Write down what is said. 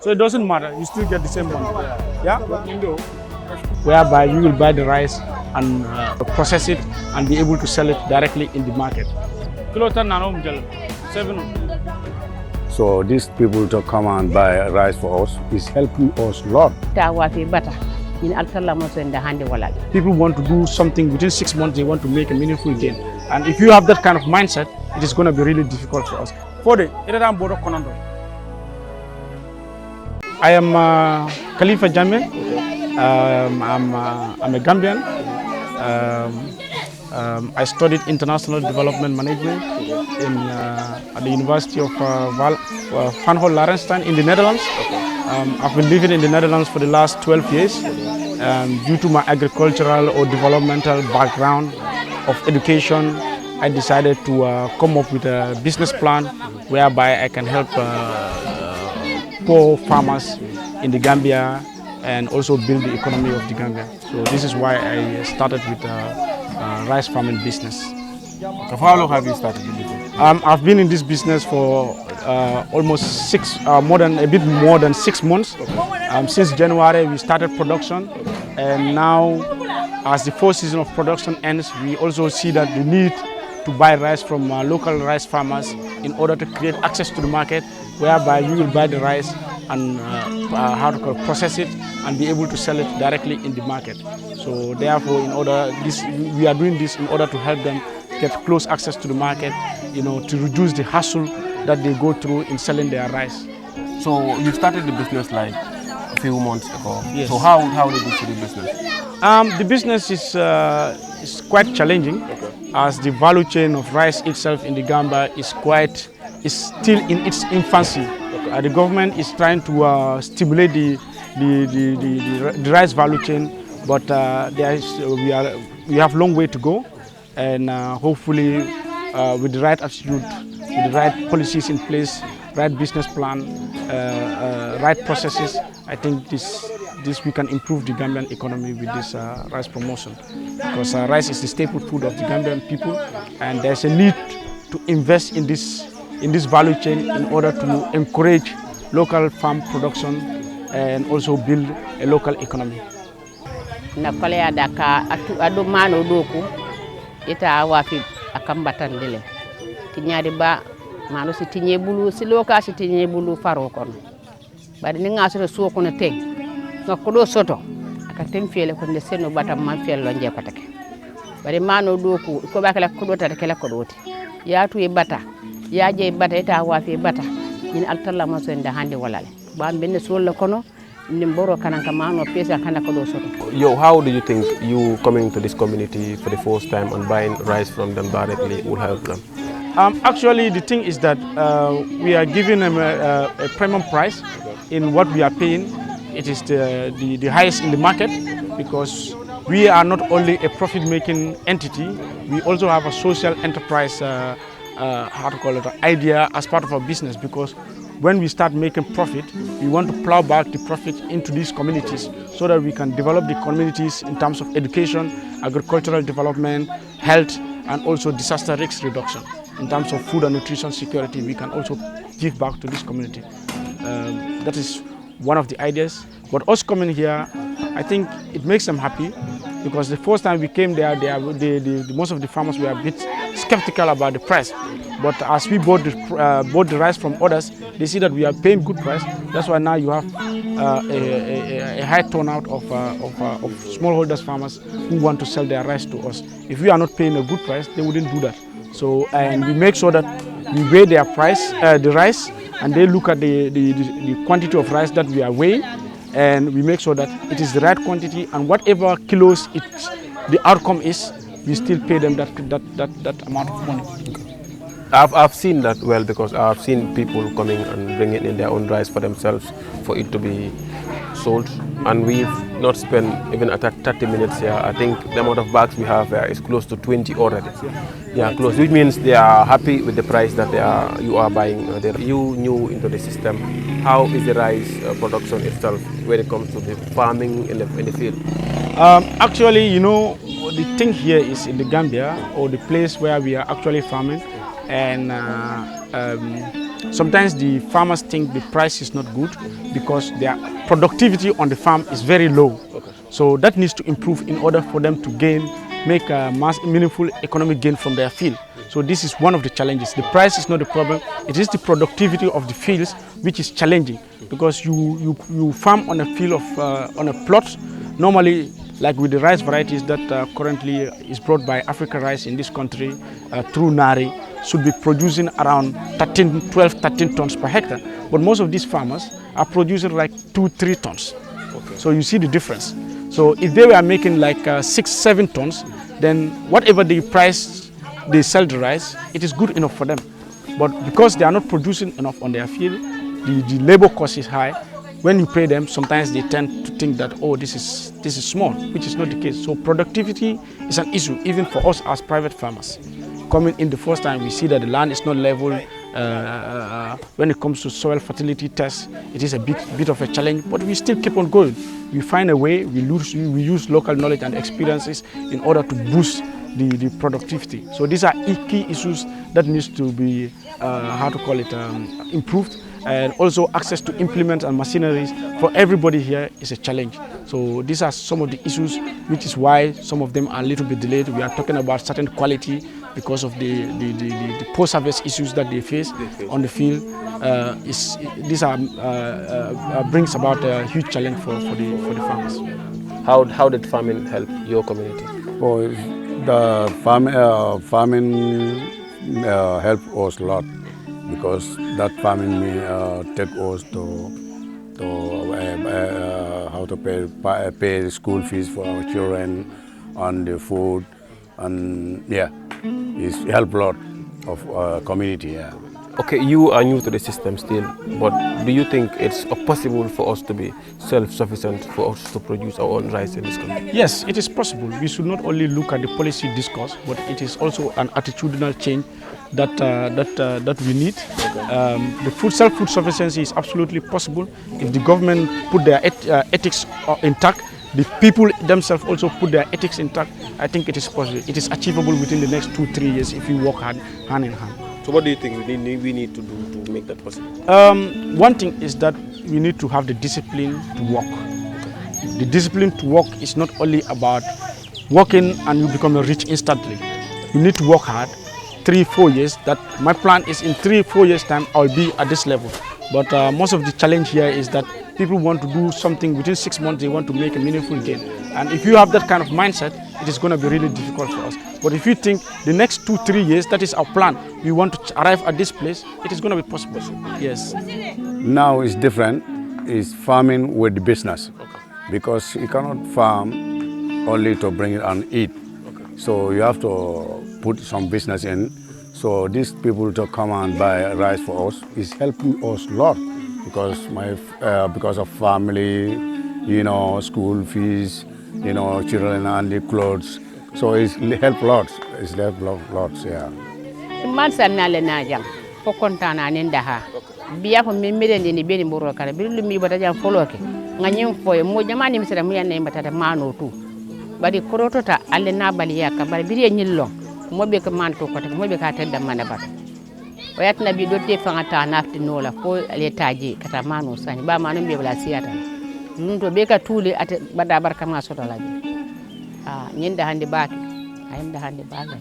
So it doesn't matter, you still get the same money. Yeah? Whereby you will buy the rice and process it and be able to sell it directly in the market. So these people to come and buy rice for us is helping us a lot. People want to do something within 6 months, they want to make a meaningful gain. And if you have that kind of mindset, it is going to be really difficult for us. I am Khalifa Jamil. I'm a Gambian. I studied international development management at the University of Van Hol Larenstein in the Netherlands. I've been living in the Netherlands for the last 12 years. Due to my agricultural or developmental background of education, I decided to come up with a business plan whereby I can help poor farmers in the Gambia and also build the economy of the Gambia. So this is why I started with rice farming business. So how long have you started in business? I've been in this business for almost a bit more than 6 months. Since January we started production, and now as the 4th season of production ends, we also see that the need to buy rice from local rice farmers in order to create access to the market, whereby we will buy the rice and process it and be able to sell it directly in the market. So therefore, we are doing this in order to help them get close access to the market, to reduce the hassle that they go through in selling their rice. So you started the business like a few months ago. Yes. So how did you see the business? The business is quite challenging, as the value chain of rice itself in the Gambia is still in its infancy. The government is trying to stimulate the rice value chain, but we have a long way to go, and hopefully with the right attitude, with the right policies in place, right business plan, right processes, I think this we can improve the Gambian economy with this rice promotion, because rice is the staple food of the Gambian people, and there's a need to invest in this value chain in order to encourage local farm production and also build a local economy. Na kole ya daka adu mano doku ita wafi akambatan dile tinyari ba mano si tinye bulu si loka si tinye bulu faro kono bari ni ngasoro suo kono teg ngakko soto akatem fele ko ne seno batam man fello nje ko take bari mano doku ko bakala ko dota kala ko doti ya tu e bata ya je bata ita wafi bata ni altalla ma so nda hande walale ba benne suolla kono nimboro kananka mano pesa kana ko soto. Yo, how do you think you coming to this community for the first time and buying rice from them directly will help them? Actually, the thing is that we are giving them a premium price in what we are paying. It is the highest in the market, because we are not only a profit-making entity, we also have a social enterprise idea as part of our business, because when we start making profit, we want to plow back the profit into these communities so that we can develop the communities in terms of education, agricultural development, health, and also disaster risk reduction. In terms of food and nutrition security, we can also give back to this community. That is one of the ideas. But us coming here, I think it makes them happy, because the first time we came there, most of the farmers were a bit skeptical about the price. But as we bought the rice from others, they see that we are paying good price. That's why now you have a high turnout of smallholders farmers who want to sell their rice to us. If we are not paying a good price, they wouldn't do that. So, and we make sure that we weigh their price, the rice, and they look at the quantity of rice that we are weighing, and we make sure that it is the right quantity, and whatever kilos the outcome is, we still pay them that amount of money. I've seen that well, because I've seen people coming and bringing in their own rice for themselves for it to be sold, and we've not spent even at 30 minutes here. I think the amount of bags we have here is close to 20 already. Yeah, close, which means they are happy with the price that you are buying. You new into the system. How is the rice production itself when it comes to the farming in the field? Actually, the thing here is in the Gambia, or the place where we are actually farming, and sometimes the farmers think the price is not good because their productivity on the farm is very low. So that needs to improve in order for them to make a meaningful economic gain from their field. So this is one of the challenges. The price is not the problem. It is the productivity of the fields which is challenging, because you farm on a field of on a plot. Normally, like with the rice varieties that currently is brought by Africa Rice in this country through Nari, should be producing around 12, 13 tons per hectare. But most of these farmers are producing like 2, 3 tons. So you see the difference. So if they were making like 6, 7 tons, then whatever the price they sell the rice, it is good enough for them. But because they are not producing enough on their field, the labor cost is high. When you pay them, sometimes they tend to think that, oh, this is small, which is not the case. So productivity is an issue even for us as private farmers. Coming in the first time, we see that the land is not level. When it comes to soil fertility tests, it is a bit of a challenge, but we still keep on going. We find a way, we use local knowledge and experiences in order to boost the productivity. So these are key issues that needs to be, improved. And also access to implements and machineries for everybody here is a challenge. So these are some of the issues, which is why some of them are a little bit delayed. We are talking about certain quality because of the post-harvest issues that they face on the field. These brings about a huge challenge for the farmers. How did farming help your community? Well, the farming helped us a lot, because that farming take us to how to pay the school fees for our children and the food, and yeah, it's helped a lot of our community. Yeah. Okay, you are new to the system still, but do you think it's possible for us to be self-sufficient, for us to produce our own rice in this country? Yes, it is possible. We should not only look at the policy discourse, but it is also an attitudinal change that we need. The self-food sufficiency is absolutely possible if the government put their ethics intact. The people themselves also put their ethics intact. I think it is possible. It is achievable within the next 2-3 years if we work hard, hand in hand. So what do you think we need to do to make that possible? One thing is that we need to have the discipline to work. The discipline to work is not only about working and you become rich instantly. You need to work hard. 3-4 years. That my plan is in 3-4 years time I'll be at this level. But most of the challenge here is that people want to do something within 6 months. They want to make a meaningful gain. And if you have that kind of mindset, it is going to be really difficult for us. But if you think the next 2-3 years, that is our plan, we want to arrive at this place, it is going to be possible. Yes. Now it's different. It's farming with the business. Because you cannot farm only to bring it and eat. So you have to put some business in. So these people to come and buy rice for us is helping us a lot, because of family, school fees, children and the clothes. So it's helped lots. It's helped lots, yeah. Man sanale na jang fo kontana nenda ha biya ko mi mirende ni beni mboro kala bilu mi bata jang foloke nganyim foye mo jamani misira mu yanne batata mano tu bari korotota alle na bali yakka bari biri nyillo mobe ko manto ko mobe ka tedda mana bat o yatna bi dotte fangata nafti nola ko ale taji kata mano sani ba mano be bla siyata dun to be ka tuli ate bada barka ma soto laji nyenda hande baaki ayenda hande bagal